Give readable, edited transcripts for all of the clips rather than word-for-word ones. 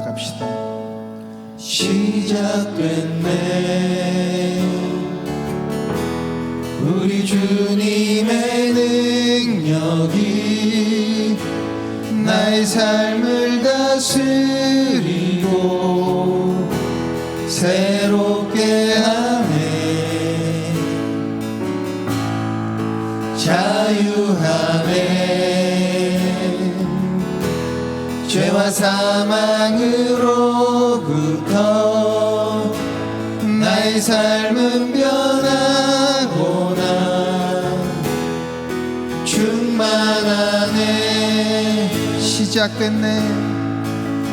고백합시다. 시작됐네. 우리 주님의 능력이 나의 삶을 다스리고 새롭게 하네. 자유하네. 죄와 사망으로부터 나의 삶은 변하구나. 충만하네. 시작됐네.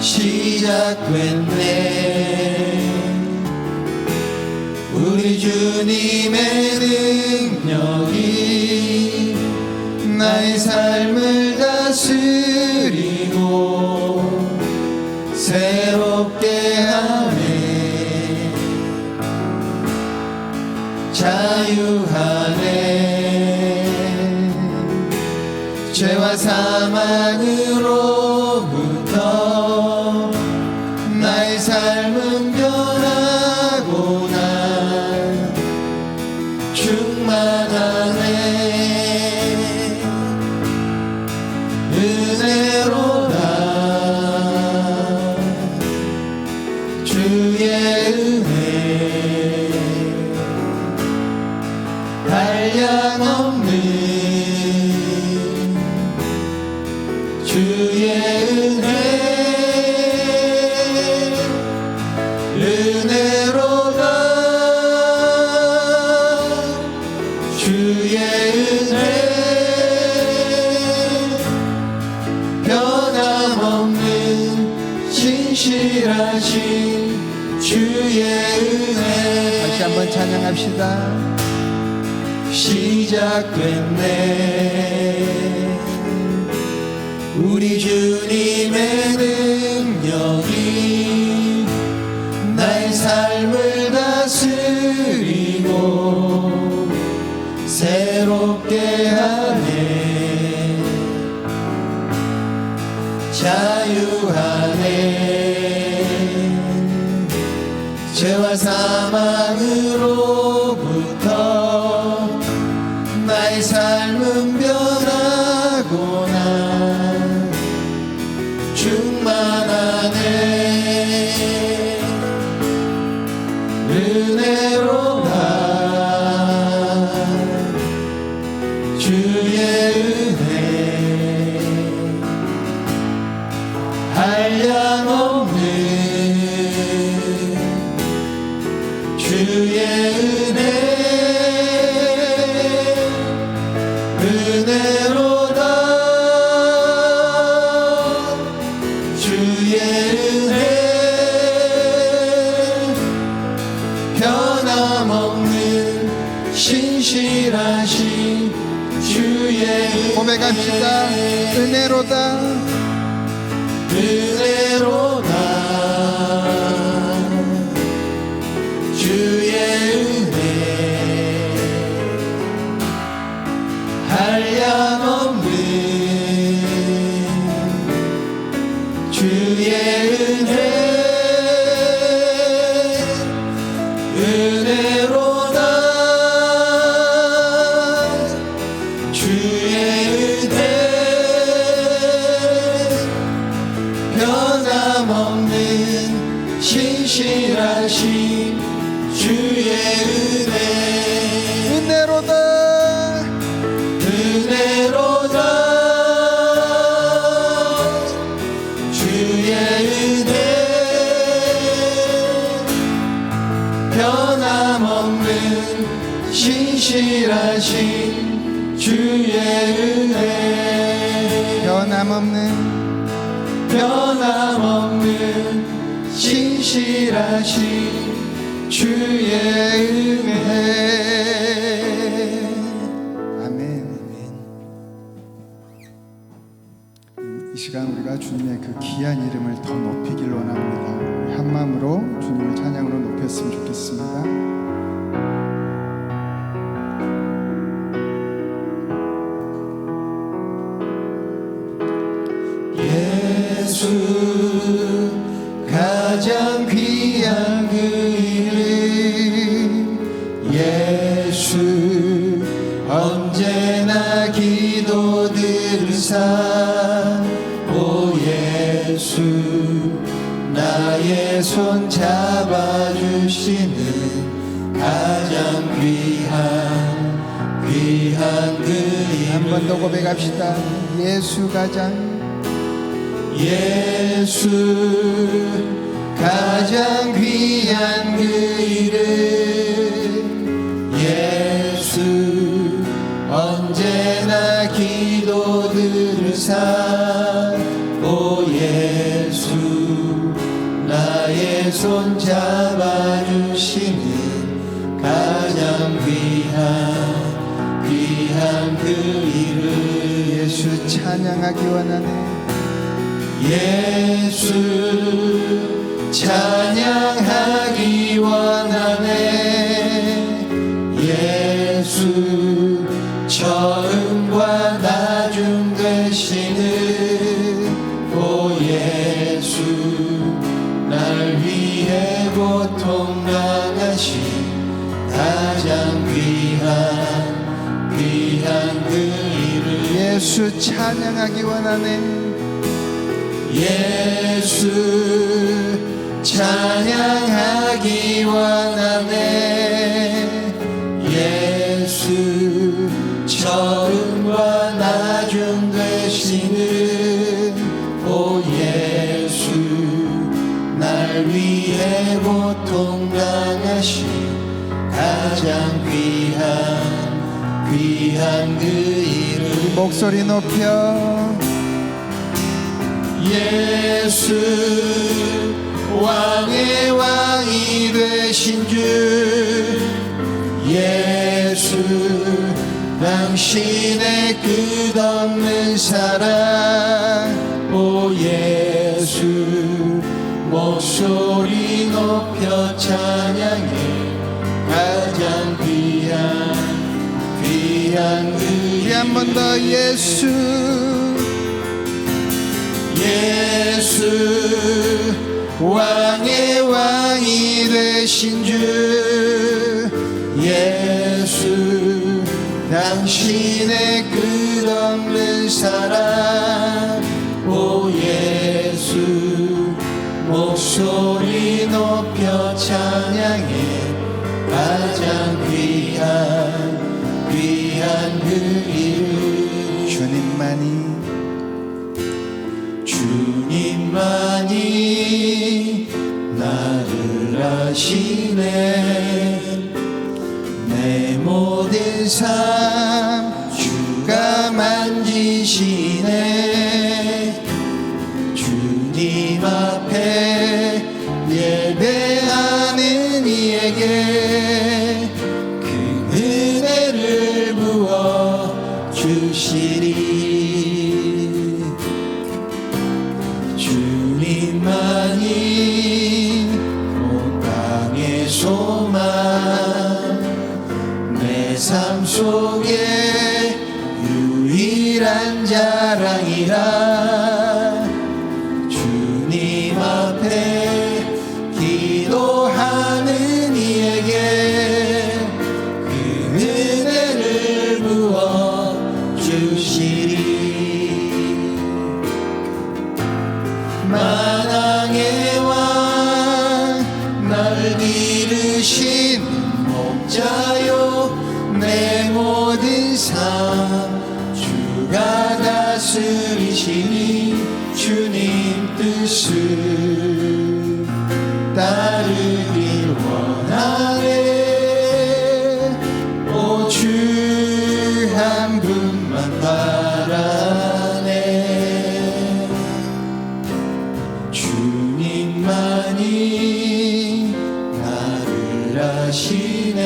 시작됐네. 우리 주님의 능력이 나의 삶을 다스리고 새롭게 하네. 자유하네. 죄와 사망으로부터 나의 삶은 변하구나. 충만하네. 은혜로다. 주의 은혜 한량없는 주의 은혜. 은혜로다. 주의 은혜 변함없는 신실하신 주의 은혜. 다시 한번 찬양합시다. 시작됐네. 우리 주님의 능력이 나의 삶을 다스리고 새롭게 하네. 자유하네. 죄와 사망으로부터 나의 삶은 변하구나. 충만하네. 은혜로다. 주의 은혜 한량없는 주의 은혜. 은혜로다. 주의 은혜 변함없는 신실하신 주의 은혜. 고백합시다. 은혜로다. 은혜로다. 주의 은혜 한량없는 주의 은혜. 은혜로다. 주의 은혜 변함없는 신실하신 주의 은혜. 은혜로다. 은혜로다. 주의 은혜 변함없는 신실하신 주의 은혜. 변함없는 신실하신 주의 은혜. 아멘. 이 시간 우리가 주님의 그 귀한 이름을 더 높이길 원합니다. 우리 한 마음으로 주님을 찬양으로 높였으면 좋겠습니다. 예수 나의 손 잡아주시는 가장 귀한 그 한 번 더 이름 고백합시다. 예수 가장 예수 가장 귀한 그 이름 예수 언제나 기도 들으사 오 예수 나의 손 잡아주시는 가장 귀한 그 이름 예수 찬양하기 원하네. 예수 찬양하기 원하네 예수 처음과 나중 되시는 오 예수 날 위해 고통 당하신 가장 귀한 그 이름 예수 찬양하기 원하네. 예수 찬양하기 원하네 예수 처음과 나중 되시는 오 예수 날 위해 고통 당하신 가장 귀한 그 이름 목소리 높여 예수 왕의 왕이 되신 주 예수 당신의 끝없는 사랑 오 예수 목소리 높여 찬양해 가장 귀한 그 우리 한 번 더 예수 예수 왕의 왕이 되신 주 예수 당신의 끝없는 사랑 오 예수 목소리 높여 찬양해 가장 귀한 그 이름 주님만이 나를 아시네 내 모든 삶 주가 만지시네 주님 앞에 예배하는 이에게 그 은혜를 부어 주시리 주님만이 온 땅의 소망 내 삶 속에 유일한 자랑이라 주님 앞에 기도하는 이에게 그 은혜를 부어 주시리 만왕의 왕 날 기르신 목자요 내 모든 삶 주가 다스리시니 주님 뜻을 따르길 원하네 오 주 한 분만 바라네 주님만이 나를 아시네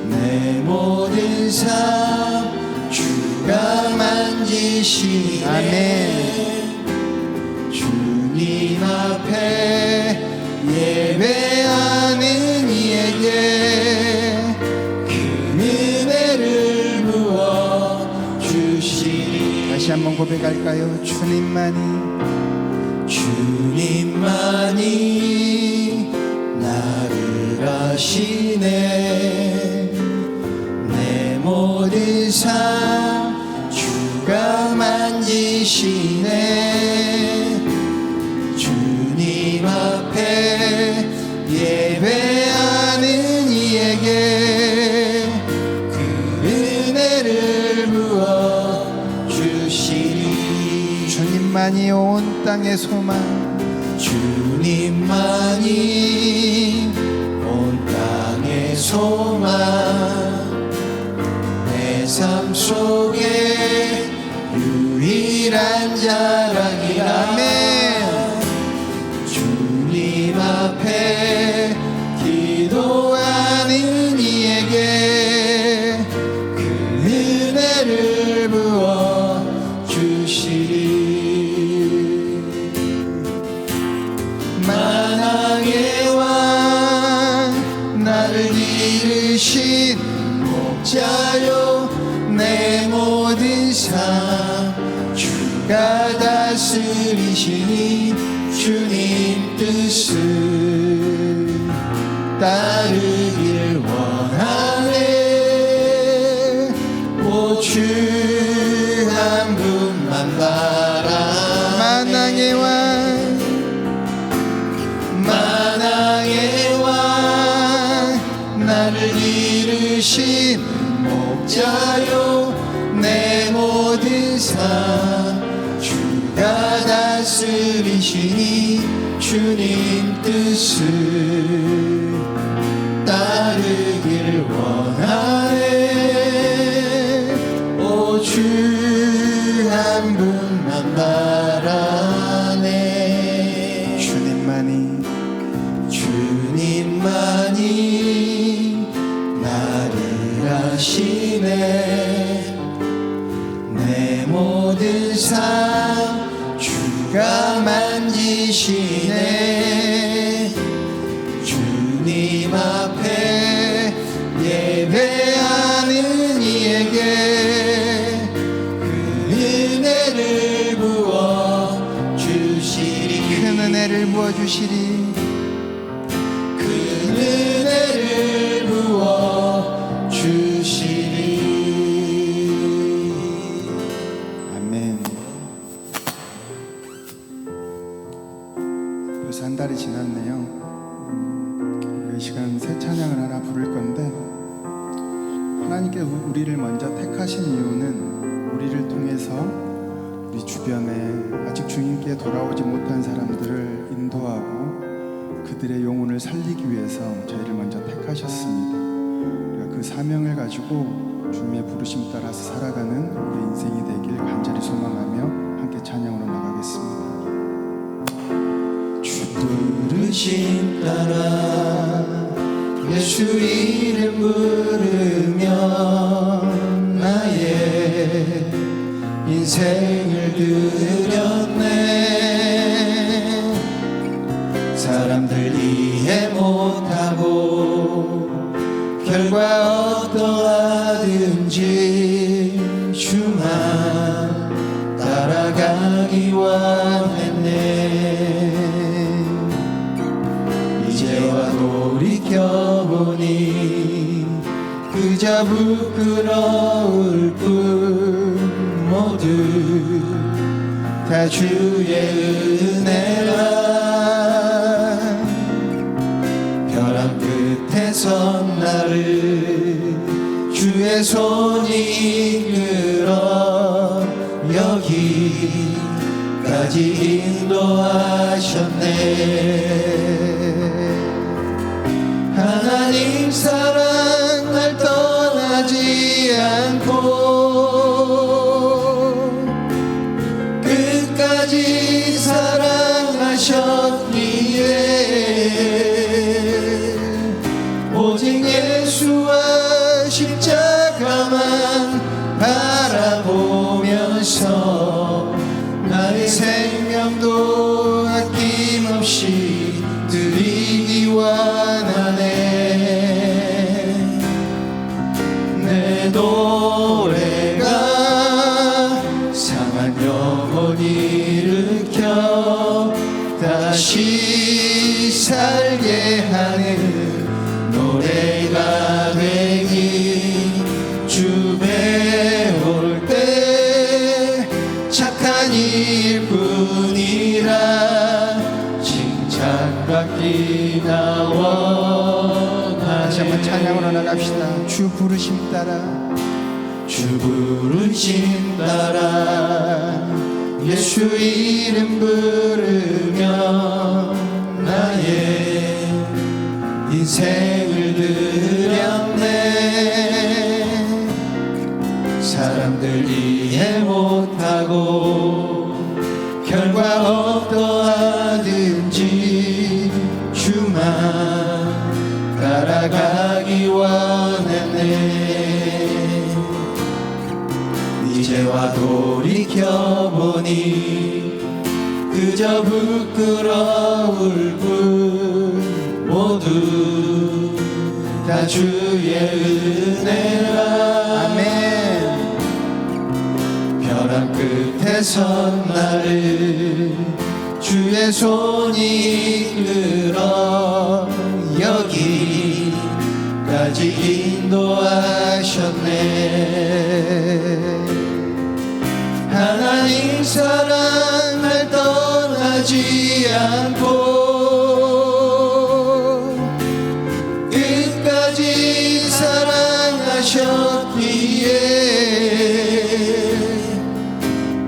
내 모든 삶 주가 만지시네 아멘. 주님 앞에 예배하는 이에게 그 은혜를 부어 주시리 다시 한번 고백할까요? 주님만이 나를 아시네 내 모든 삶 주가 만지시네 주님 땅의 소망 주님만이 온 땅의 소망 내 삶 속에 유일한 자랑이라 주님 앞에 기도하는 이에게 그 은혜를 부어 주시리 만왕의 왕 나를 이루신 목자요 내 모든 삶 주가 다스리시니 주님 뜻을 따르길 원하네 오 주 한 분만 바라 만왕의 왕 만왕의 왕 나를 이루신 목자요 내 모든 삶 주가 다스리시니 주님 뜻을 따르길 원하네 오 주 한 분만 바라네 주님만이 나를 아시네 내 모든 삶 주가 만지시네 주님 앞에 예배하는 이에게 그 은혜를 부어 주시리 큰 은혜를 부어주시리 그 은혜를 부어 주시리 아멘. 벌써 한 달이 지났네요. 우리가 이 시간 새 찬양을 하나 부를 건데 하나님께 우리를 먼저 택하신 이유는 우리를 통해서 우리 주변에 아직 주님께 돌아오지 못한 사람들을 인도하고 그들의 영혼을 살리기 위해서 저희를 먼저 택하셨습니다. 우리가 그 사명을 가지고 주님의 부르심 따라서 살아가는 우리 인생이 되길 간절히 소망하며 함께 찬양으로 나가겠습니다. 주 부르심 따라 예수 이름 부르며 나의 인생을 드렸네 사람들 이해 못하고 결과 어떠하든지 주만 따라가기 원했네 이제와 돌이켜보니 그저 부끄러울 뿐 모두 다 주의 은혜라 벼랑 끝에서 나를 주의 손이 이끌어 여기까지 인도하셨네 하나님 사랑 날 떠나지 않고 끝까지 사랑하셨기에 오직 예수와 십자가만 바라보면서 나의 생명도 아낌없이 드리기 원하네 내 노래가 상한 영혼 일으켜 다시 살게 하는 노래가 되기 주 배울 때 착한 일뿐이라 칭찬받기 나원하네 다시 한번 찬양으로 나갑시다. 주 부르심 따라 주 부르심 따라 예수 이름 부르며 나의 인생을 드렸네. 사람들 이해 못하고 결과 어떠하든지 주만 따라가기 원했네. 이제와 돌이켜보니 그저 부끄러울 뿐 모두 다 주의 은혜라. 아멘. 벼랑 끝에 선 나를 주의 손이 이끌어 여기까지 인도하셨네. 하나님 사랑 날 떠나지 않고 끝까지 사랑하셨기에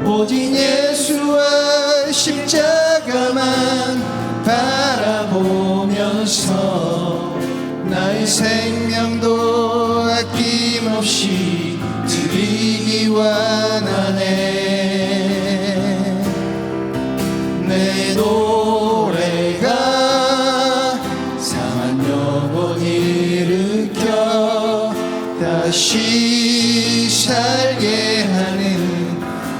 오직 예수와 십자가만 바라보면서 나의 생명도 아낌없이 드리기 원하네. 내 노래가 상한 영혼 일으켜 다시 살게 하는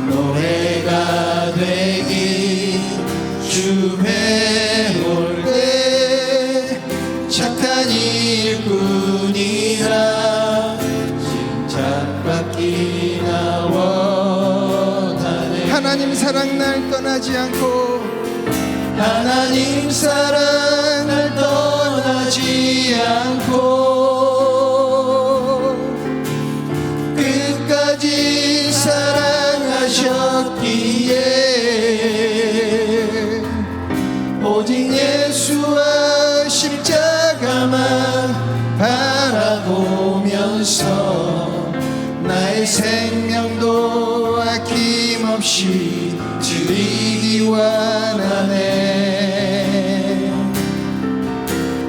노래가 되기. 주 배울 때 착한 일꾼이라 칭찬받기나 원하네. 하나님 사랑 날 떠나지 않고 하나님 사랑 날 떠나지 않고 끝까지 사랑하셨기에 오직 예수와 십자가만 바라보면서 나의 생명도 아낌없이 드리기 원하네.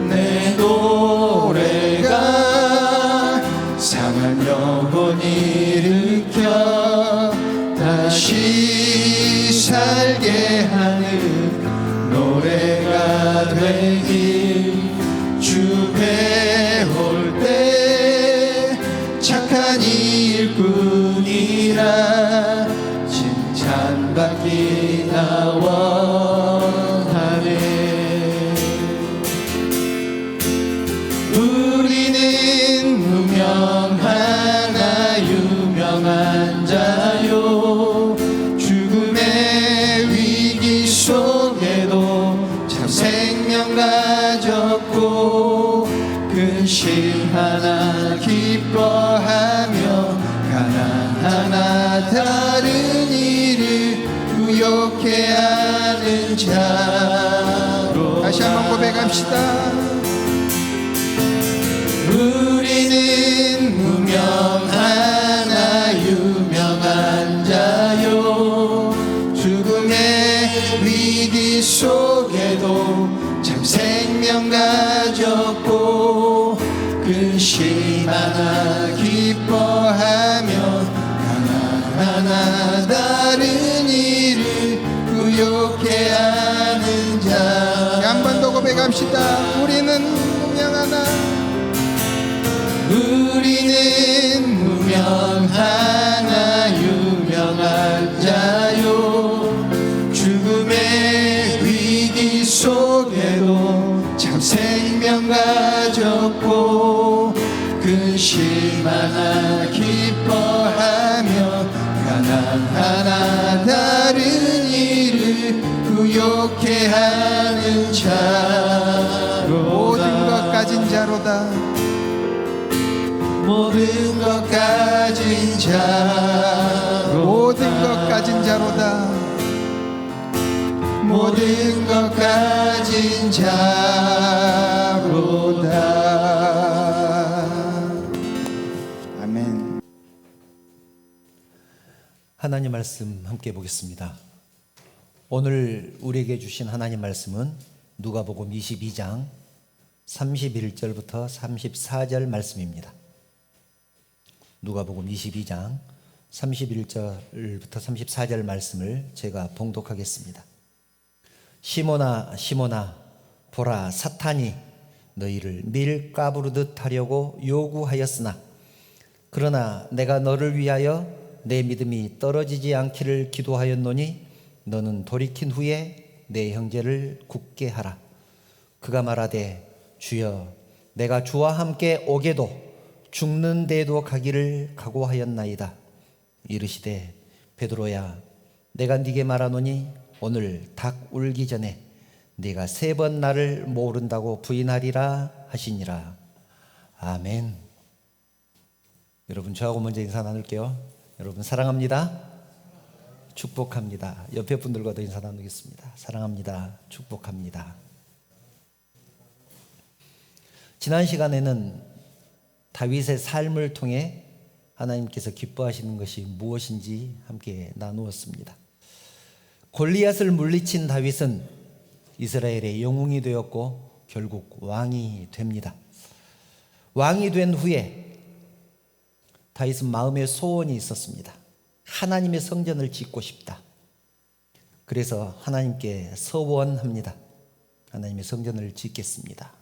내 노래가 상한 영혼 일으켜 다시 살게 하는 노래가 되길. 주 배울 때 착한 일꾼이라 칭찬받기나 원하네. 우리는 무명하나 유명한 자요. 죽음의 위기 속에도 참 생명 가졌고 근심 하나 기뻐하며 가난 하나 다른 이를 구욕해 하는 자로. 다시 한번 고백합시다. 우리는 무명하나 유명한 자요. 죽음의 위기 속에도 참 생명 가졌고 근심 하나 기뻐하며 하나하나 다른 이를 구욕해 하는 자. 한 번 더 고백합시다. 우리는 무명하나 우리는 무명하나 유명한 자요. 죽음의 위기 속에도 참 생명 가졌고 근심 하나 기뻐하며 가난하나 다른 이를 구욕해 하는 자로다. 모든 것 가진 자로다. 모든 것 가진 자로다. 모든 것 가진 자로다. 모든 것 가진 자로다. 아멘. 하나님 말씀 함께 보겠습니다. 오늘 우리에게 주신 하나님 말씀은 누가복음 22장 31절부터 34절 말씀입니다. 누가복음 22장 31절부터 34절 말씀을 제가 봉독하겠습니다. 시몬아 시몬아 보라 사탄이 너희를 밀 까부르듯 하려고 요구하였으나 그러나 내가 너를 위하여 내 믿음이 떨어지지 않기를 기도하였노니 너는 돌이킨 후에 내 형제를 굳게 하라. 그가 말하되 주여 내가 주와 함께 오게도 죽는 데도 가기를 각오하였나이다. 이르시되 베드로야 내가 네게 말하노니 오늘 닭 울기 전에 네가 3번 나를 모른다고 부인하리라 하시니라. 아멘. 여러분 저하고 먼저 인사 나눌게요. 여러분 사랑합니다. 축복합니다. 옆에 분들과도 인사 나누겠습니다. 사랑합니다. 축복합니다. 지난 시간에는 다윗의 삶을 통해 하나님께서 기뻐하시는 것이 무엇인지 함께 나누었습니다. 골리앗을 물리친 다윗은 이스라엘의 영웅이 되었고 결국 왕이 됩니다. 왕이 된 후에 다윗은 마음에 소원이 있었습니다. 하나님의 성전을 짓고 싶다. 그래서 하나님께 서원합니다. 하나님의 성전을 짓겠습니다.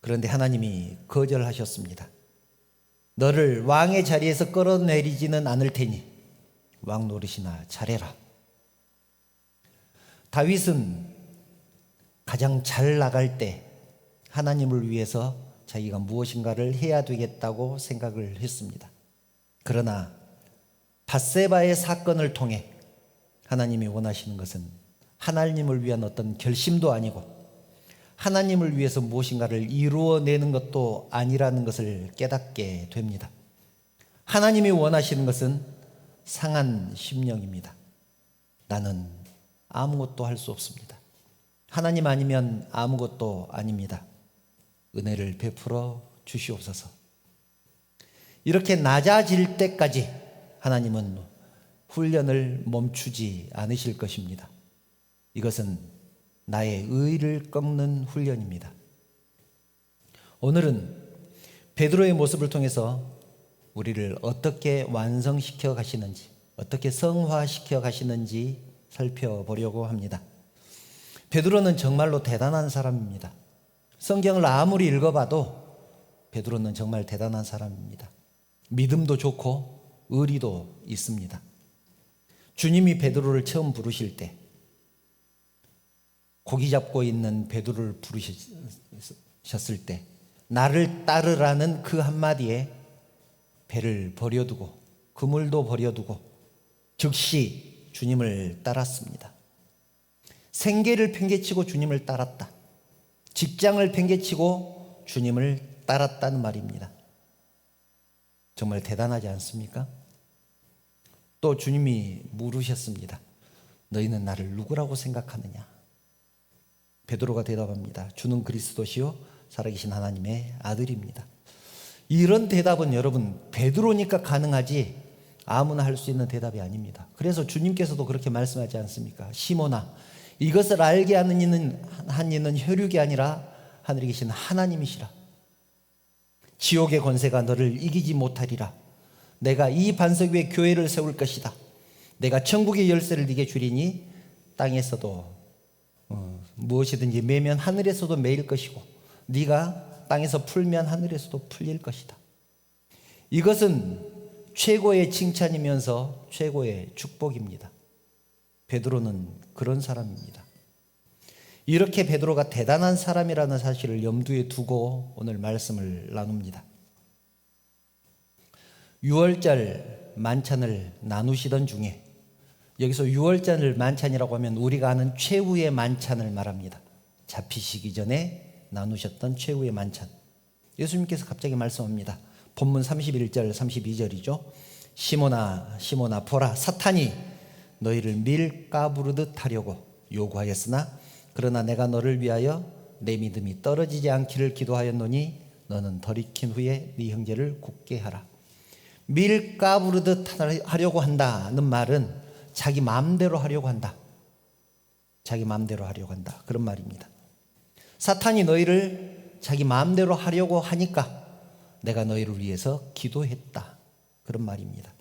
그런데 하나님이 거절하셨습니다. 너를 왕의 자리에서 끌어내리지는 않을 테니 왕 노릇이나 잘해라. 다윗은 가장 잘 나갈 때 하나님을 위해서 자기가 무엇인가를 해야 되겠다고 생각을 했습니다. 그러나 밧세바의 사건을 통해 하나님이 원하시는 것은 하나님을 위한 어떤 결심도 아니고 하나님을 위해서 무엇인가를 이루어내는 것도 아니라는 것을 깨닫게 됩니다. 하나님이 원하시는 것은 상한 심령입니다. 나는 아무것도 할 수 없습니다. 하나님 아니면 아무것도 아닙니다. 은혜를 베풀어 주시옵소서. 이렇게 낮아질 때까지 하나님은 훈련을 멈추지 않으실 것입니다. 이것은 나의 의를 꺾는 훈련입니다. 오늘은 베드로의 모습을 통해서 우리를 어떻게 완성시켜 가시는지, 어떻게 성화시켜 가시는지 살펴보려고 합니다. 베드로는 정말로 대단한 사람입니다. 성경을 아무리 읽어봐도 베드로는 정말 대단한 사람입니다. 믿음도 좋고 의리도 있습니다. 주님이 베드로를 처음 부르실 때 고기 잡고 있는 베드로를 부르셨을 때 나를 따르라는 그 한마디에 배를 버려두고 그물도 버려두고 즉시 주님을 따랐습니다. 생계를 팽개치고 주님을 따랐다. 직장을 팽개치고 주님을 따랐다는 말입니다. 정말 대단하지 않습니까? 또 주님이 물으셨습니다. 너희는 나를 누구라고 생각하느냐? 베드로가 대답합니다. 주는 그리스도시요 살아계신 하나님의 아들입니다. 이런 대답은 여러분 베드로니까 가능하지 아무나 할 수 있는 대답이 아닙니다. 그래서 주님께서도 그렇게 말씀하지 않습니까? 시몬아 이것을 알게 하는 이는 혈육이 아니라 하늘에 계신 하나님이시라. 지옥의 권세가 너를 이기지 못하리라. 내가 이 반석 위에 교회를 세울 것이다. 내가 천국의 열쇠를 네게 주리니 땅에서도 무엇이든지 매면 하늘에서도 매일 것이고 네가 땅에서 풀면 하늘에서도 풀릴 것이다. 이것은 최고의 칭찬이면서 최고의 축복입니다. 베드로는 그런 사람입니다. 이렇게 베드로가 대단한 사람이라는 사실을 염두에 두고 오늘 말씀을 나눕니다. 6월절 만찬을 나누시던 중에 여기서 6월절 만찬이라고 하면 우리가 아는 최후의 만찬을 말합니다. 잡히시기 전에 나누셨던 최후의 만찬. 예수님께서 갑자기 말씀합니다. 본문 31절 32절이죠. 시몬아 시몬아 보라 사탄이 너희를 밀 까부르듯 하려고 요구하였으나 그러나 내가 너를 위하여 내 믿음이 떨어지지 않기를 기도하였노니 너는 돌이킨 후에 네 형제를 굳게 하라. 밀 까부르듯 하려고 한다는 말은 자기 마음대로 하려고 한다. 자기 마음대로 하려고 한다. 그런 말입니다. 사탄이 너희를 자기 마음대로 하려고 하니까 내가 너희를 위해서 기도했다. 그런 말입니다.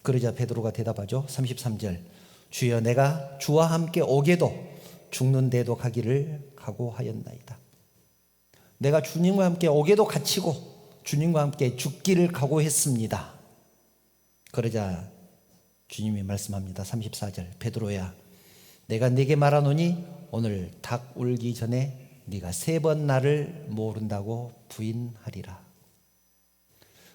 그러자 베드로가 대답하죠. 33절. 주여 내가 주와 함께 오게도 죽는 데도 가기를 각오하였나이다. 내가 주님과 함께 오게도 갇히고 주님과 함께 죽기를 각오했습니다. 그러자 주님이 말씀합니다. 34절. 베드로야 내가 네게 말하노니 오늘 닭 울기 전에 네가 3번 나를 모른다고 부인하리라.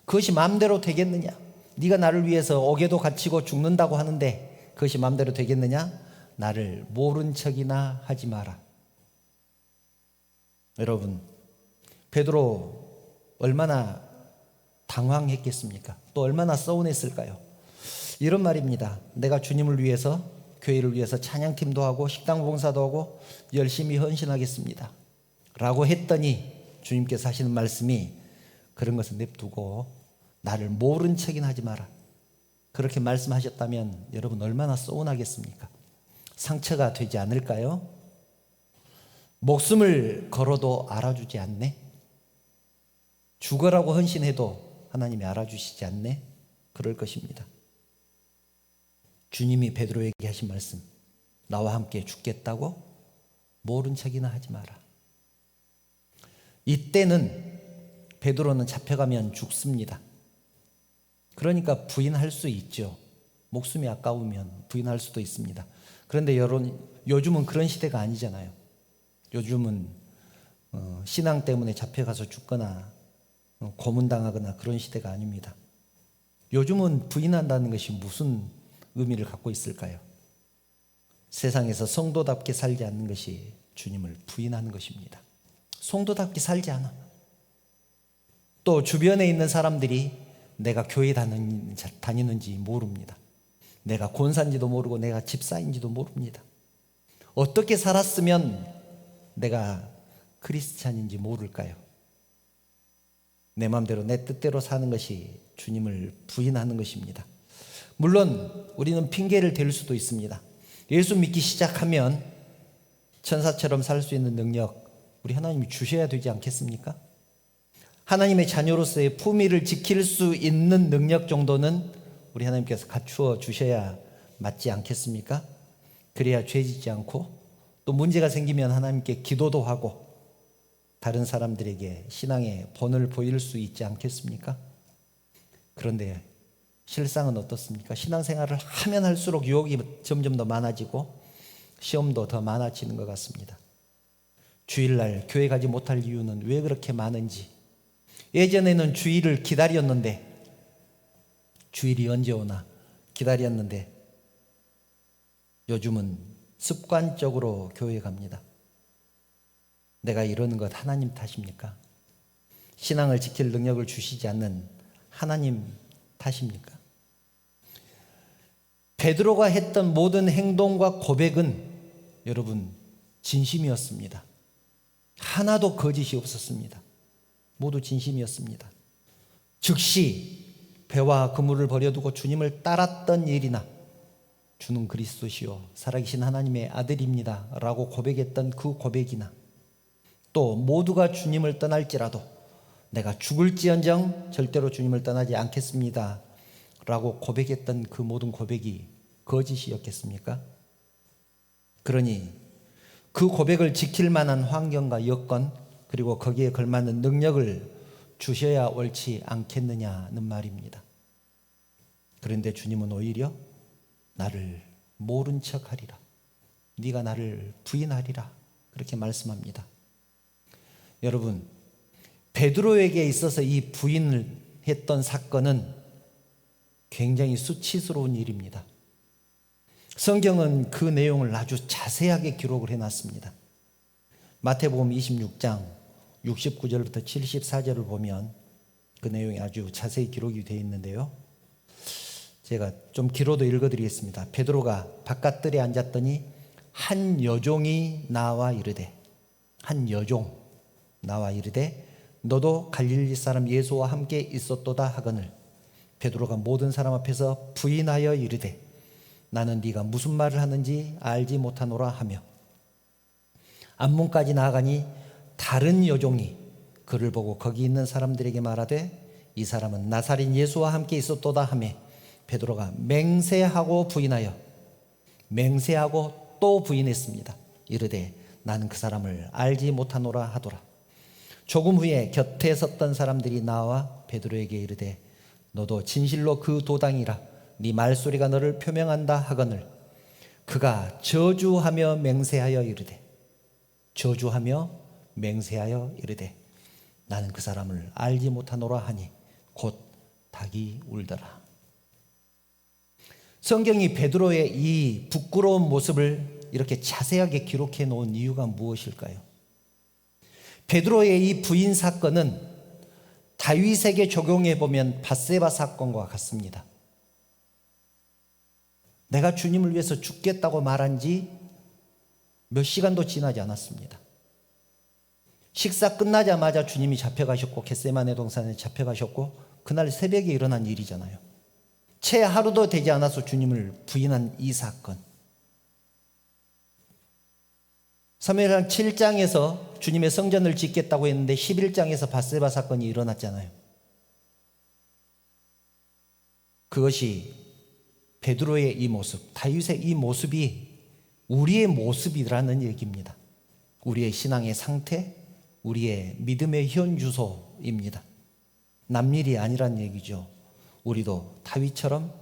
그것이 마음대로 되겠느냐? 네가 나를 위해서 오게도 갇히고 죽는다고 하는데 그것이 마음대로 되겠느냐? 나를 모른 척이나 하지 마라. 여러분, 베드로 얼마나 당황했겠습니까? 또 얼마나 서운했을까요? 이런 말입니다. 내가 주님을 위해서, 교회를 위해서 찬양팀도 하고 식당 봉사도 하고 열심히 헌신하겠습니다 라고 했더니 주님께서 하시는 말씀이 그런 것을 냅두고 나를 모른 척이나 하지 마라. 그렇게 말씀하셨다면 여러분 얼마나 서운하겠습니까? 상처가 되지 않을까요? 목숨을 걸어도 알아주지 않네? 죽어라고 헌신해도 하나님이 알아주시지 않네? 그럴 것입니다. 주님이 베드로에게 하신 말씀, 나와 함께 죽겠다고 모른 척이나 하지 마라. 이때는 베드로는 잡혀가면 죽습니다. 그러니까 부인할 수 있죠. 목숨이 아까우면 부인할 수도 있습니다. 그런데 여러분, 요즘은 그런 시대가 아니잖아요. 요즘은 신앙 때문에 잡혀가서 죽거나 고문당하거나 그런 시대가 아닙니다. 요즘은 부인한다는 것이 무슨 의미를 갖고 있을까요? 세상에서 성도답게 살지 않는 것이 주님을 부인하는 것입니다. 성도답게 살지 않아. 또 주변에 있는 사람들이 내가 교회 다니는지 모릅니다. 내가 권사인지도 모르고 내가 집사인지도 모릅니다. 어떻게 살았으면 내가 크리스찬인지 모를까요? 내 마음대로 내 뜻대로 사는 것이 주님을 부인하는 것입니다. 물론 우리는 핑계를 댈 수도 있습니다. 예수 믿기 시작하면 천사처럼 살 수 있는 능력 우리 하나님이 주셔야 되지 않겠습니까? 하나님의 자녀로서의 품위를 지킬 수 있는 능력 정도는 우리 하나님께서 갖추어 주셔야 맞지 않겠습니까? 그래야 죄짓지 않고 또 문제가 생기면 하나님께 기도도 하고 다른 사람들에게 신앙의 본을 보일 수 있지 않겠습니까? 그런데 실상은 어떻습니까? 신앙생활을 하면 할수록 유혹이 점점 더 많아지고 시험도 더 많아지는 것 같습니다. 주일날 교회 가지 못할 이유는 왜 그렇게 많은지. 예전에는 주일을 기다렸는데 주일이 언제 오나 기다렸는데 요즘은 습관적으로 교회에 갑니다. 내가 이러는 것 하나님 탓입니까? 신앙을 지킬 능력을 주시지 않는 하나님 탓입니까? 베드로가 했던 모든 행동과 고백은 여러분 진심이었습니다. 하나도 거짓이 없었습니다. 모두 진심이었습니다. 즉시 배와 그물을 버려두고 주님을 따랐던 일이나 주는 그리스도시요 살아계신 하나님의 아들입니다 라고 고백했던 그 고백이나 또 모두가 주님을 떠날지라도 내가 죽을지언정 절대로 주님을 떠나지 않겠습니다 라고 고백했던 그 모든 고백이 거짓이었겠습니까? 그러니 그 고백을 지킬 만한 환경과 여건 그리고 거기에 걸맞는 능력을 주셔야 옳지 않겠느냐는 말입니다. 그런데 주님은 오히려 나를 모른 척하리라. 네가 나를 부인하리라. 그렇게 말씀합니다. 여러분, 베드로에게 있어서 이 부인을 했던 사건은 굉장히 수치스러운 일입니다. 성경은 그 내용을 아주 자세하게 기록을 해놨습니다. 마태복음 26장 69절부터 74절을 보면 그 내용이 아주 자세히 기록이 되어 있는데요. 제가 좀 길어도 읽어드리겠습니다. 베드로가 바깥들에 앉았더니 한 여종이 나와 이르되 너도 갈릴리 사람 예수와 함께 있었도다 하거늘 베드로가 모든 사람 앞에서 부인하여 이르되 나는 네가 무슨 말을 하는지 알지 못하노라 하며 안문까지 나아가니 다른 여종이 그를 보고 거기 있는 사람들에게 말하되 이 사람은 나사렛 예수와 함께 있었도다 하며 베드로가 맹세하고 또 부인했습니다. 이르되 나는 그 사람을 알지 못하노라 하더라. 조금 후에 곁에 섰던 사람들이 나와 베드로에게 이르되 너도 진실로 그 도당이라 네 말소리가 너를 표명한다 하거늘 그가 저주하며 맹세하여 이르되 나는 그 사람을 알지 못하노라 하니 곧 닭이 울더라. 성경이 베드로의 이 부끄러운 모습을 이렇게 자세하게 기록해 놓은 이유가 무엇일까요? 베드로의 이 부인 사건은 다윗에게 적용해 보면 밧세바 사건과 같습니다. 내가 주님을 위해서 죽겠다고 말한 지 몇 시간도 지나지 않았습니다. 식사 끝나자마자 주님이 잡혀가셨고 겟세마네 동산에 잡혀가셨고 그날 새벽에 일어난 일이잖아요. 채 하루도 되지 않아서 주님을 부인한 이 사건. 사무엘상 7장에서 주님의 성전을 짓겠다고 했는데 11장에서 밧세바 사건이 일어났잖아요. 그것이 베드로의 이 모습, 다윗의 이 모습이 우리의 모습이라는 얘기입니다. 우리의 신앙의 상태, 우리의 믿음의 현주소입니다. 남일이 아니란 얘기죠. 우리도 다윗처럼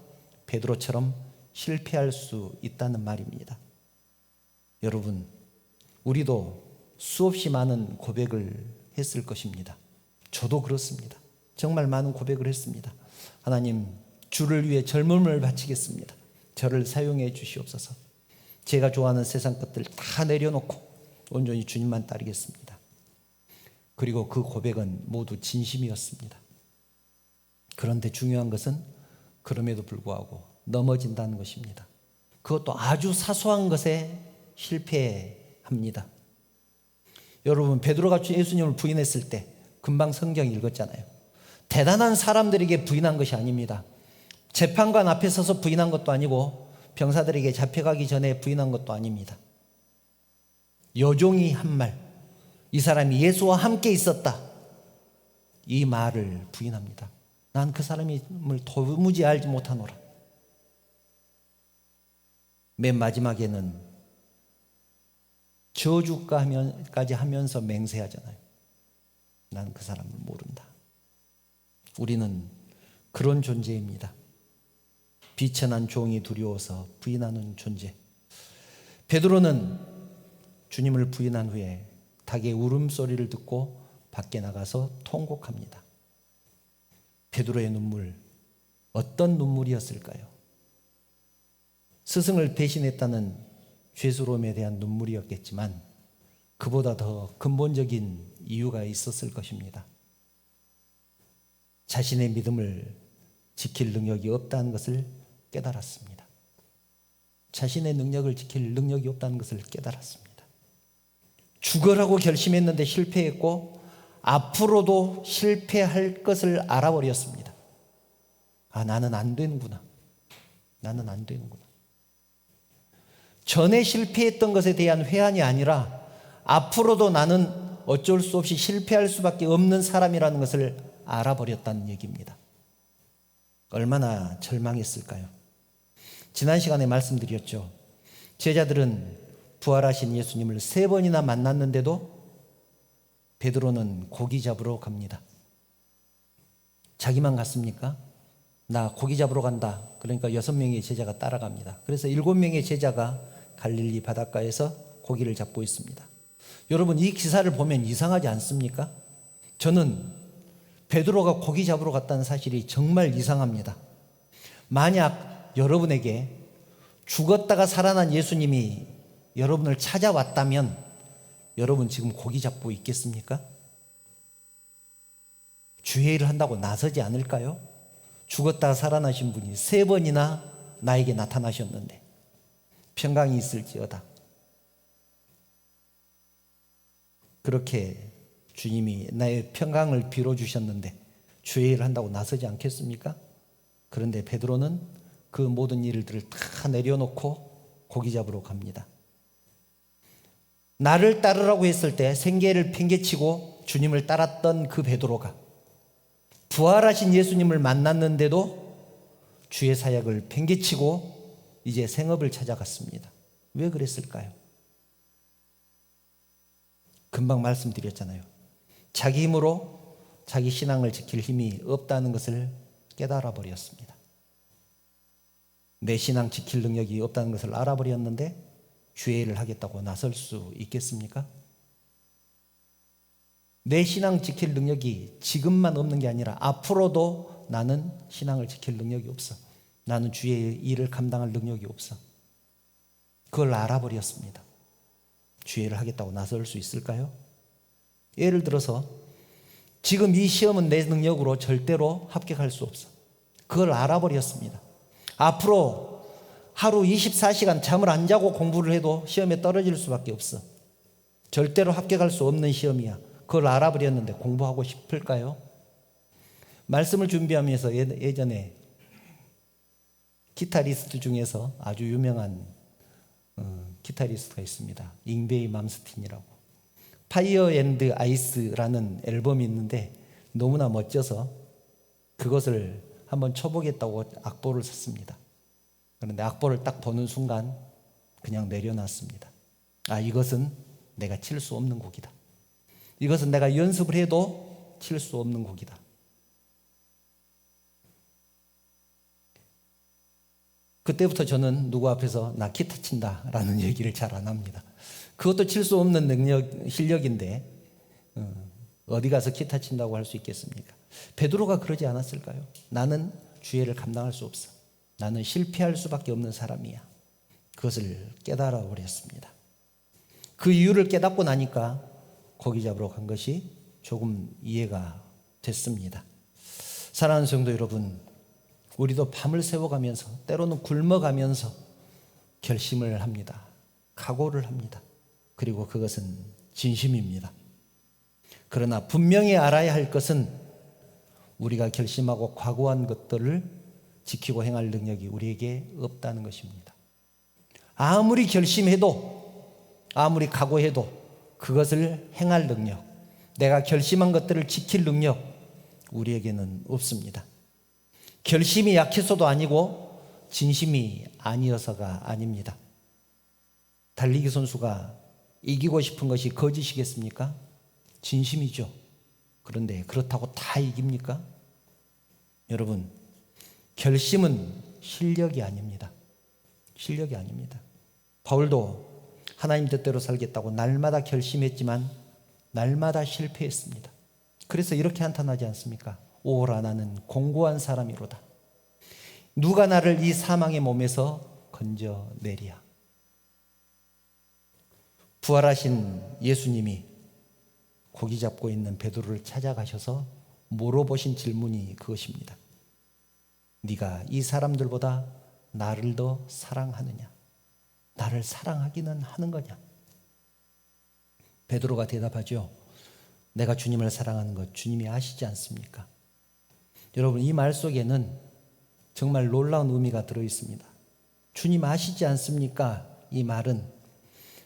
베드로처럼 실패할 수 있다는 말입니다. 여러분, 우리도 수없이 많은 고백을 했을 것입니다. 저도 그렇습니다. 정말 많은 고백을 했습니다. 하나님, 주를 위해 젊음을 바치겠습니다. 저를 사용해 주시옵소서. 제가 좋아하는 세상 것들 다 내려놓고 온전히 주님만 따르겠습니다. 그리고 그 고백은 모두 진심이었습니다. 그런데 중요한 것은 그럼에도 불구하고 넘어진다는 것입니다. 그것도 아주 사소한 것에 실패합니다. 여러분, 베드로가 예수님을 부인했을 때 금방 성경 읽었잖아요. 대단한 사람들에게 부인한 것이 아닙니다. 재판관 앞에 서서 부인한 것도 아니고 병사들에게 잡혀가기 전에 부인한 것도 아닙니다. 여종이 한 말, 이 사람이 예수와 함께 있었다, 이 말을 부인합니다. 난 그 사람을 도무지 알지 못하노라. 맨 마지막에는 저주까지 하면서 맹세하잖아요. 난 그 사람을 모른다. 우리는 그런 존재입니다. 비천한 종이 두려워서 부인하는 존재. 베드로는 주님을 부인한 후에 닭의 울음소리를 듣고 밖에 나가서 통곡합니다. 베드로의 눈물, 어떤 눈물이었을까요? 스승을 배신했다는 죄스러움에 대한 눈물이었겠지만 그보다 더 근본적인 이유가 있었을 것입니다. 자신의 믿음을 지킬 능력이 없다는 것을 깨달았습니다. 자신의 능력을 지킬 능력이 없다는 것을 깨달았습니다. 죽으라고 결심했는데 실패했고 앞으로도 실패할 것을 알아버렸습니다. 아, 나는 안 되는구나. 나는 안 되는구나. 전에 실패했던 것에 대한 회한이 아니라 앞으로도 나는 어쩔 수 없이 실패할 수밖에 없는 사람이라는 것을 알아버렸다는 얘기입니다. 얼마나 절망했을까요? 지난 시간에 말씀드렸죠. 제자들은 부활하신 예수님을 3번이나 만났는데도 베드로는 고기 잡으러 갑니다. 자기만 갔습니까? 나 고기 잡으러 간다. 그러니까 6명의 제자가 따라갑니다. 그래서 7명의 제자가 갈릴리 바닷가에서 고기를 잡고 있습니다. 여러분, 이 기사를 보면 이상하지 않습니까? 저는 베드로가 고기 잡으러 갔다는 사실이 정말 이상합니다. 만약 여러분에게 죽었다가 살아난 예수님이 여러분을 찾아왔다면 여러분 지금 고기 잡고 있겠습니까? 주의 일을 한다고 나서지 않을까요? 죽었다가 살아나신 분이 3번이나 나에게 나타나셨는데 평강이 있을지어다. 그렇게 주님이 나의 평강을 빌어주셨는데 주의 일을 한다고 나서지 않겠습니까? 그런데 베드로는 그 모든 일들을 다 내려놓고 고기 잡으러 갑니다. 나를 따르라고 했을 때 생계를 팽개치고 주님을 따랐던 그 베드로가 부활하신 예수님을 만났는데도 주의 사역을 팽개치고 이제 생업을 찾아갔습니다. 왜 그랬을까요? 금방 말씀드렸잖아요. 자기 힘으로 자기 신앙을 지킬 힘이 없다는 것을 깨달아 버렸습니다. 내 신앙 지킬 능력이 없다는 것을 알아버렸는데 주의 일을 하겠다고 나설 수 있겠습니까? 내 신앙 지킬 능력이 지금만 없는 게 아니라 앞으로도 나는 신앙을 지킬 능력이 없어. 나는 주의 일을 감당할 능력이 없어. 그걸 알아버렸습니다. 주의 일을 하겠다고 나설 수 있을까요? 예를 들어서 지금 이 시험은 내 능력으로 절대로 합격할 수 없어. 그걸 알아버렸습니다. 앞으로 하루 24시간 잠을 안 자고 공부를 해도 시험에 떨어질 수밖에 없어. 절대로 합격할 수 없는 시험이야. 그걸 알아버렸는데 공부하고 싶을까요? 말씀을 준비하면서 예전에 기타리스트 중에서 아주 유명한 기타리스트가 있습니다. 잉베이 맘스틴이라고. 파이어 앤드 아이스라는 앨범이 있는데 너무나 멋져서 그것을 한번 쳐보겠다고 악보를 샀습니다. 그런데 악보를 딱 보는 순간 그냥 내려놨습니다. 아, 이것은 내가 칠 수 없는 곡이다. 이것은 내가 연습을 해도 칠 수 없는 곡이다. 그때부터 저는 누구 앞에서 나 기타 친다 라는 얘기를 잘 안 합니다. 그것도 칠 수 없는 실력인데 어디 가서 기타 친다고 할 수 있겠습니까? 베드로가 그러지 않았을까요? 나는 주의 일을 감당할 수 없어. 나는 실패할 수밖에 없는 사람이야. 그것을 깨달아 버렸습니다. 그 이유를 깨닫고 나니까 고기 잡으러 간 것이 조금 이해가 됐습니다. 사랑하는 성도 여러분, 우리도 밤을 새워가면서 때로는 굶어가면서 결심을 합니다. 각오를 합니다. 그리고 그것은 진심입니다. 그러나 분명히 알아야 할 것은 우리가 결심하고 각오한 것들을 지키고 행할 능력이 우리에게 없다는 것입니다. 아무리 결심해도 아무리 각오해도 그것을 행할 능력, 내가 결심한 것들을 지킬 능력 우리에게는 없습니다. 결심이 약해서도 아니고 진심이 아니어서가 아닙니다. 달리기 선수가 이기고 싶은 것이 거짓이겠습니까? 진심이죠. 그런데 그렇다고 다 이깁니까? 여러분, 결심은 실력이 아닙니다. 실력이 아닙니다. 바울도 하나님 뜻대로 살겠다고 날마다 결심했지만 날마다 실패했습니다. 그래서 이렇게 한탄하지 않습니까? 오라 나는 공고한 사람이로다. 누가 나를 이 사망의 몸에서 건져내리야. 부활하신 예수님이 고기 잡고 있는 베드로를 찾아가셔서 물어보신 질문이 그것입니다. 네가 이 사람들보다 나를 더 사랑하느냐? 나를 사랑하기는 하는 거냐? 베드로가 대답하죠. 내가 주님을 사랑하는 것 주님이 아시지 않습니까? 여러분, 이 말 속에는 정말 놀라운 의미가 들어 있습니다. 주님 아시지 않습니까? 이 말은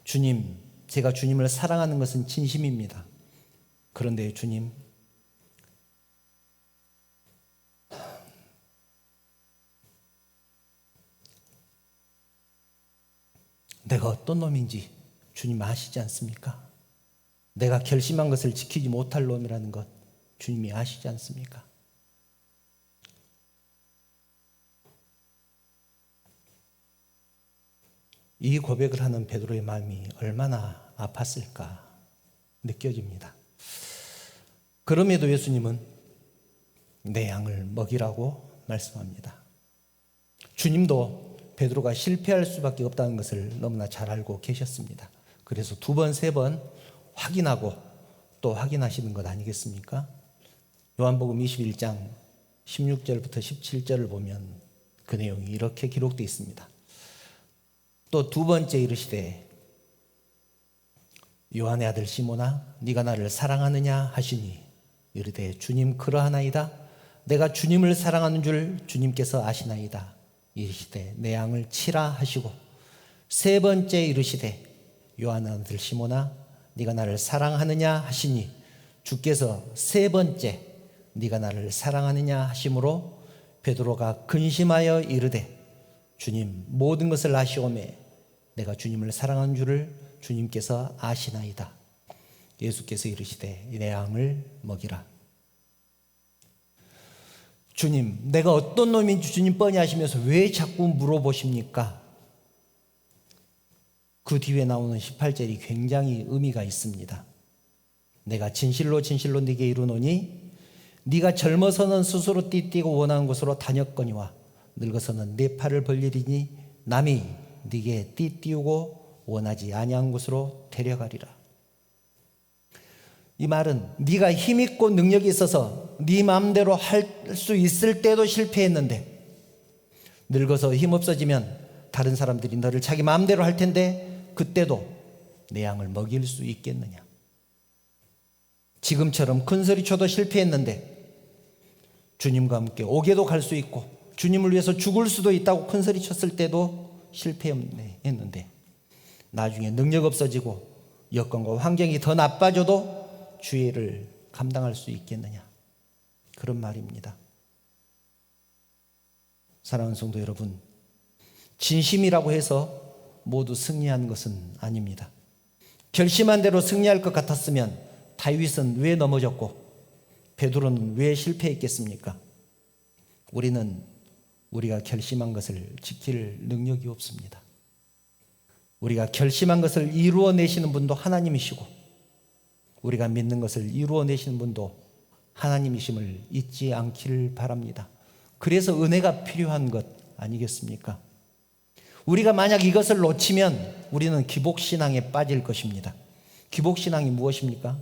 주님, 제가 주님을 사랑하는 것은 진심입니다. 그런데 주님, 내가 어떤 놈인지 주님 아시지 않습니까? 내가 결심한 것을 지키지 못할 놈이라는 것 주님이 아시지 않습니까? 이 고백을 하는 베드로의 마음이 얼마나 아팠을까 느껴집니다. 그럼에도 예수님은 내 양을 먹이라고 말씀합니다. 주님도 베드로가 실패할 수밖에 없다는 것을 너무나 잘 알고 계셨습니다. 그래서 2번, 3번 확인하고 또 확인하시는 것 아니겠습니까? 요한복음 21장 16절부터 17절을 보면 그 내용이 이렇게 기록되어 있습니다. 또 2번째 이르시되 요한의 아들 시몬아 네가 나를 사랑하느냐 하시니 이르되 주님 그러하나이다. 내가 주님을 사랑하는 줄 주님께서 아시나이다. 이르시되 내 양을 치라 하시고, 세 번째 이르시되 요한 아들 시몬아 네가 나를 사랑하느냐 하시니, 주께서 세 번째 네가 나를 사랑하느냐 하심으로 베드로가 근심하여 이르되 주님, 모든 것을 아시오매 내가 주님을 사랑하는 줄을 주님께서 아시나이다. 예수께서 이르시되 내 양을 먹이라. 주님, 내가 어떤 놈인지 주님 뻔히 아시면서 왜 자꾸 물어보십니까? 그 뒤에 나오는 18절이 굉장히 의미가 있습니다. 내가 진실로 진실로 네게 이르노니 네가 젊어서는 스스로 띠띠고 원하는 곳으로 다녔거니와 늙어서는 네 팔을 벌리리니 남이 네게 띠띠우고 원하지 아니한 곳으로 데려가리라. 이 말은 네가 힘있고 능력이 있어서 네 마음대로 할 수 있을 때도 실패했는데, 늙어서 힘없어지면 다른 사람들이 너를 자기 마음대로 할 텐데 그때도 내 양을 먹일 수 있겠느냐. 지금처럼 큰 소리 쳐도 실패했는데 주님과 함께 옥에도 갈 수 있고 주님을 위해서 죽을 수도 있다고 큰 소리 쳤을 때도 실패했는데, 나중에 능력 없어지고 여건과 환경이 더 나빠져도 주의 일을 감당할 수 있겠느냐. 그런 말입니다. 사랑하는 성도 여러분, 진심이라고 해서 모두 승리한 것은 아닙니다. 결심한 대로 승리할 것 같았으면 다윗은 왜 넘어졌고 베드로는 왜 실패했겠습니까? 우리가 결심한 것을 지킬 능력이 없습니다. 우리가 결심한 것을 이루어내시는 분도 하나님이시고 우리가 믿는 것을 이루어내시는 분도 하나님이심을 잊지 않기를 바랍니다. 그래서 은혜가 필요한 것 아니겠습니까? 우리가 만약 이것을 놓치면 우리는 기복신앙에 빠질 것입니다. 기복신앙이 무엇입니까?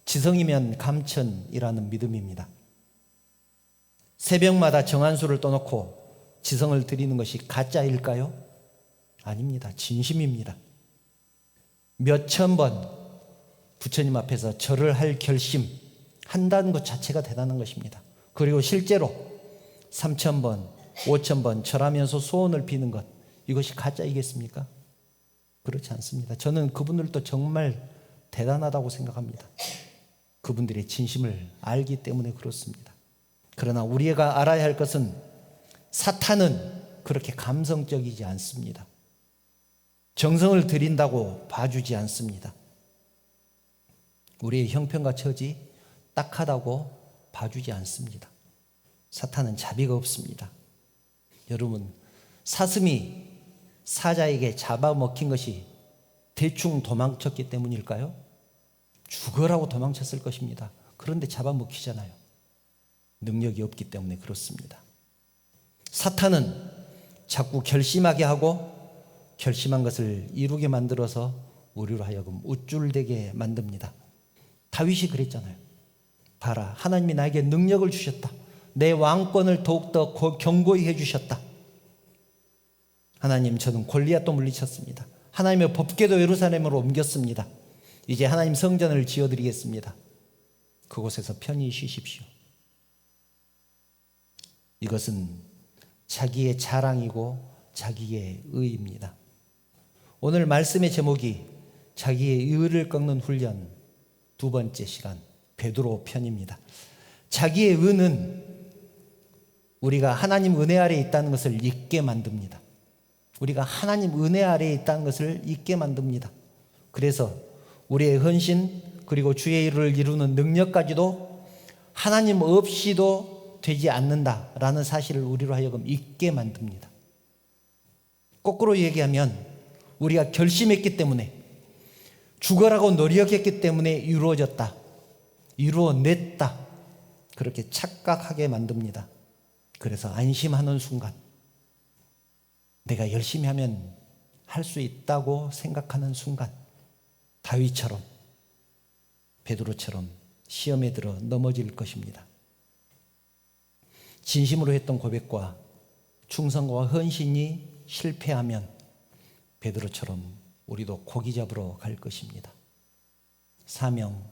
지성이면 감천이라는 믿음입니다. 새벽마다 정한수를 떠놓고 지성을 드리는 것이 가짜일까요? 아닙니다. 진심입니다. 몇천 번 부처님 앞에서 절을 할 결심 한다는 것 자체가 대단한 것입니다. 그리고 실제로 3,000번, 5,000번 절하면서 소원을 비는 것, 이것이 가짜이겠습니까? 그렇지 않습니다. 저는 그분들도 정말 대단하다고 생각합니다. 그분들의 진심을 알기 때문에 그렇습니다. 그러나 우리가 알아야 할 것은 사탄은 그렇게 감성적이지 않습니다. 정성을 들인다고 봐주지 않습니다. 우리의 형편과 처지 딱하다고 봐주지 않습니다. 사탄은 자비가 없습니다. 여러분, 사슴이 사자에게 잡아먹힌 것이 대충 도망쳤기 때문일까요? 죽어라고 도망쳤을 것입니다. 그런데 잡아먹히잖아요. 능력이 없기 때문에 그렇습니다. 사탄은 자꾸 결심하게 하고 결심한 것을 이루게 만들어서 우리로 하여금 우쭐대게 만듭니다. 다윗이 그랬잖아요. 봐라, 하나님이 나에게 능력을 주셨다. 내 왕권을 더욱더 견고히 해주셨다. 하나님, 저는 골리앗도 물리쳤습니다. 하나님의 법궤도 예루살렘으로 옮겼습니다. 이제 하나님 성전을 지어드리겠습니다. 그곳에서 편히 쉬십시오. 이것은 자기의 자랑이고 자기의 의입니다. 오늘 말씀의 제목이 자기의 의를 꺾는 훈련, 두 번째 시간 베드로 편입니다. 자기의 의는 우리가 하나님 은혜 아래에 있다는 것을 잊게 만듭니다. 우리가 하나님 은혜 아래에 있다는 것을 잊게 만듭니다. 그래서 우리의 헌신 그리고 주의 일을 이루는 능력까지도 하나님 없이도 되지 않는다라는 사실을 우리로 하여금 잊게 만듭니다. 거꾸로 얘기하면 우리가 결심했기 때문에, 죽어라고 노력했기 때문에 이루어졌다, 이루어냈다, 그렇게 착각하게 만듭니다. 그래서 안심하는 순간, 내가 열심히 하면 할 수 있다고 생각하는 순간 다윗처럼 베드로처럼 시험에 들어 넘어질 것입니다. 진심으로 했던 고백과 충성과 헌신이 실패하면 베드로처럼 우리도 고기 잡으러 갈 것입니다. 사명,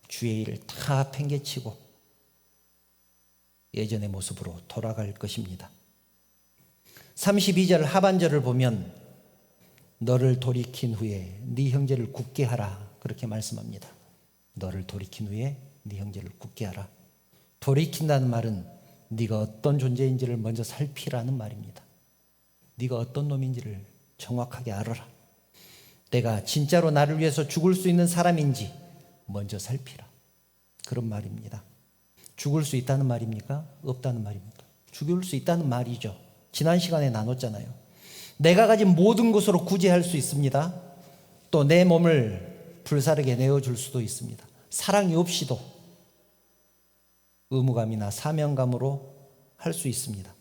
주의 일을 다 팽개치고 예전의 모습으로 돌아갈 것입니다. 32절 하반절을 보면 너를 돌이킨 후에 네 형제를 굳게 하라 그렇게 말씀합니다. 너를 돌이킨 후에 네 형제를 굳게 하라. 돌이킨다는 말은 네가 어떤 존재인지를 먼저 살피라는 말입니다. 네가 어떤 놈인지를 정확하게 알아라. 내가 진짜로 나를 위해서 죽을 수 있는 사람인지 먼저 살피라. 그런 말입니다. 죽을 수 있다는 말입니까? 없다는 말입니까? 죽을 수 있다는 말이죠. 지난 시간에 나눴잖아요. 내가 가진 모든 것으로 구제할 수 있습니다. 또 내 몸을 불사르게 내어줄 수도 있습니다. 사랑이 없이도 의무감이나 사명감으로 할 수 있습니다.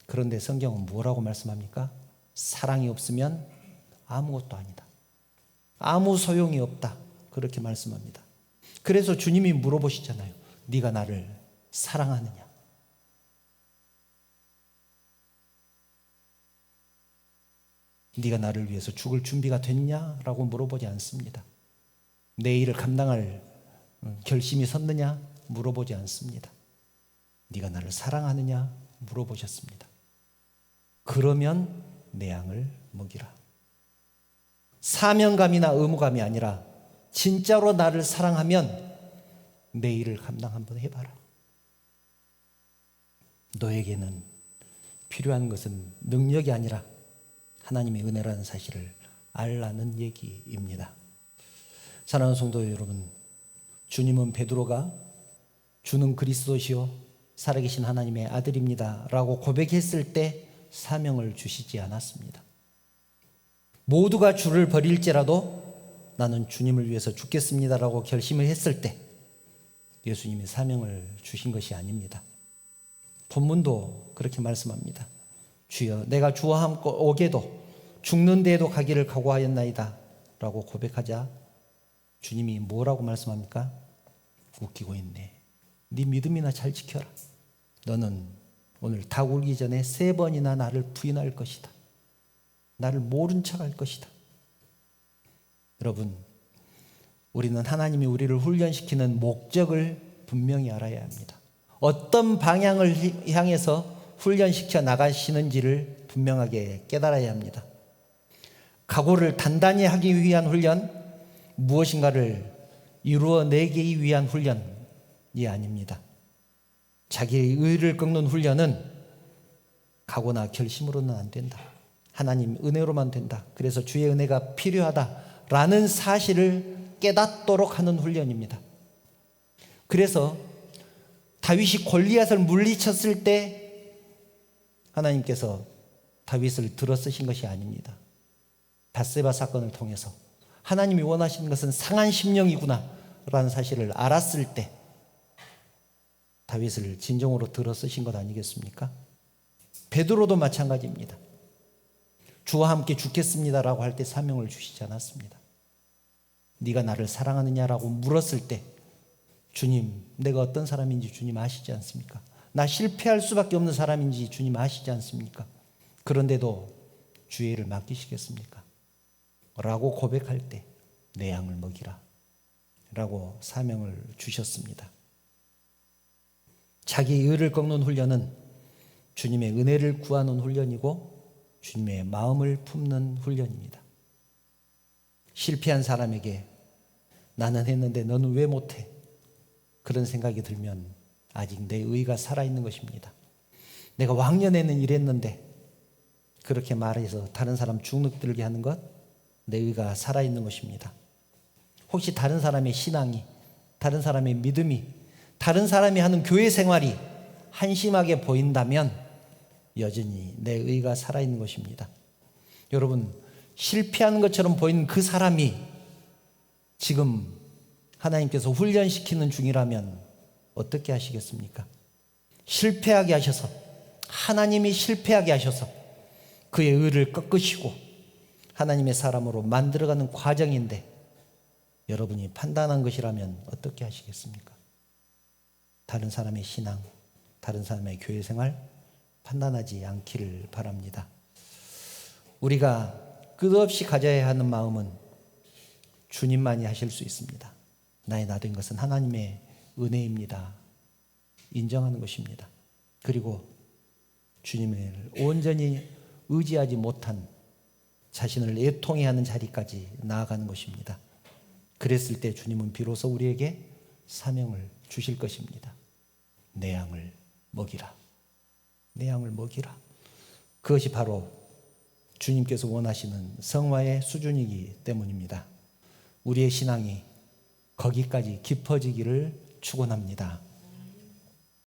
그런데 성경은 뭐라고 말씀합니까? 사랑이 없으면 아무것도 아니다. 아무 소용이 없다. 그렇게 말씀합니다. 그래서 주님이 물어보시잖아요. 네가 나를 사랑하느냐? 네가 나를 위해서 죽을 준비가 됐냐라고 물어보지 않습니다. 내 일을 감당할 결심이 섰느냐 물어보지 않습니다. 네가 나를 사랑하느냐 물어보셨습니다. 그러면 내 양을 먹이라. 사명감이나 의무감이 아니라 진짜로 나를 사랑하면 내 일을 감당 한번 해봐라. 너에게는 필요한 것은 능력이 아니라 하나님의 은혜라는 사실을 알라는 얘기입니다. 사랑하는 성도 여러분, 주님은 베드로가 주는 그리스도시요 살아계신 하나님의 아들입니다 라고 고백했을 때 사명을 주시지 않았습니다. 모두가 주를 버릴지라도 나는 주님을 위해서 죽겠습니다 라고 결심을 했을 때 예수님이 사명을 주신 것이 아닙니다. 본문도 그렇게 말씀합니다. 주여 내가 주와 함께 오게도 죽는 데에도 가기를 각오하였나이다 라고 고백하자 주님이 뭐라고 말씀합니까? 웃기고 있네. 네 믿음이나 잘 지켜라. 너는 오늘 닭 울기 전에 3번이나 나를 부인할 것이다. 나를 모른 척할 것이다. 여러분, 우리는 하나님이 우리를 훈련시키는 목적을 분명히 알아야 합니다. 어떤 방향을 향해서 훈련시켜 나가시는지를 분명하게 깨달아야 합니다. 각오를 단단히 하기 위한 훈련, 무엇인가를 이루어내기 위한 훈련이 아닙니다. 자기의 의를 꺾는 훈련은 각오나 결심으로는 안 된다. 하나님 은혜로만 된다. 그래서 주의 은혜가 필요하다라는 사실을 깨닫도록 하는 훈련입니다. 그래서 다윗이 골리앗을 물리쳤을 때 하나님께서 다윗을 들어 쓰신 것이 아닙니다. 밧세바 사건을 통해서 하나님이 원하시는 것은 상한 심령이구나 라는 사실을 알았을 때 다윗을 진정으로 들어 쓰신 것 아니겠습니까? 베드로도 마찬가지입니다. 주와 함께 죽겠습니다라고 할 때 사명을 주시지 않았습니다. 네가 나를 사랑하느냐라고 물었을 때 주님, 내가 어떤 사람인지 주님 아시지 않습니까? 나 실패할 수밖에 없는 사람인지 주님 아시지 않습니까? 그런데도 주의 일을 맡기시겠습니까? 라고 고백할 때 내 양을 먹이라 라고 사명을 주셨습니다. 자기의 의를 꺾는 훈련은 주님의 은혜를 구하는 훈련이고 주님의 마음을 품는 훈련입니다. 실패한 사람에게 나는 했는데 너는 왜 못해? 그런 생각이 들면 아직 내 의가 살아있는 것입니다. 내가 왕년에는 이랬는데 그렇게 말해서 다른 사람 주눅들게 하는 것, 내 의가 살아있는 것입니다. 혹시 다른 사람의 신앙이, 다른 사람의 믿음이, 다른 사람이 하는 교회 생활이 한심하게 보인다면 여전히 내 의가 살아있는 것입니다. 여러분, 실패하는 것처럼 보이는 그 사람이 지금 하나님께서 훈련시키는 중이라면 어떻게 하시겠습니까? 실패하게 하셔서, 하나님이 실패하게 하셔서 그의 의를 꺾으시고 하나님의 사람으로 만들어가는 과정인데 여러분이 판단한 것이라면 어떻게 하시겠습니까? 다른 사람의 신앙, 다른 사람의 교회 생활 판단하지 않기를 바랍니다. 우리가 끝없이 가져야 하는 마음은 주님만이 하실 수 있습니다. 나의 나 된 것은 하나님의 은혜입니다. 인정하는 것입니다. 그리고 주님을 온전히 의지하지 못한 자신을 애통해 하는 자리까지 나아가는 것입니다. 그랬을 때 주님은 비로소 우리에게 사명을 주실 것입니다. 내 양을 먹이라. 내 양을 먹이라. 그것이 바로 주님께서 원하시는 성화의 수준이기 때문입니다. 우리의 신앙이 거기까지 깊어지기를 축원합니다.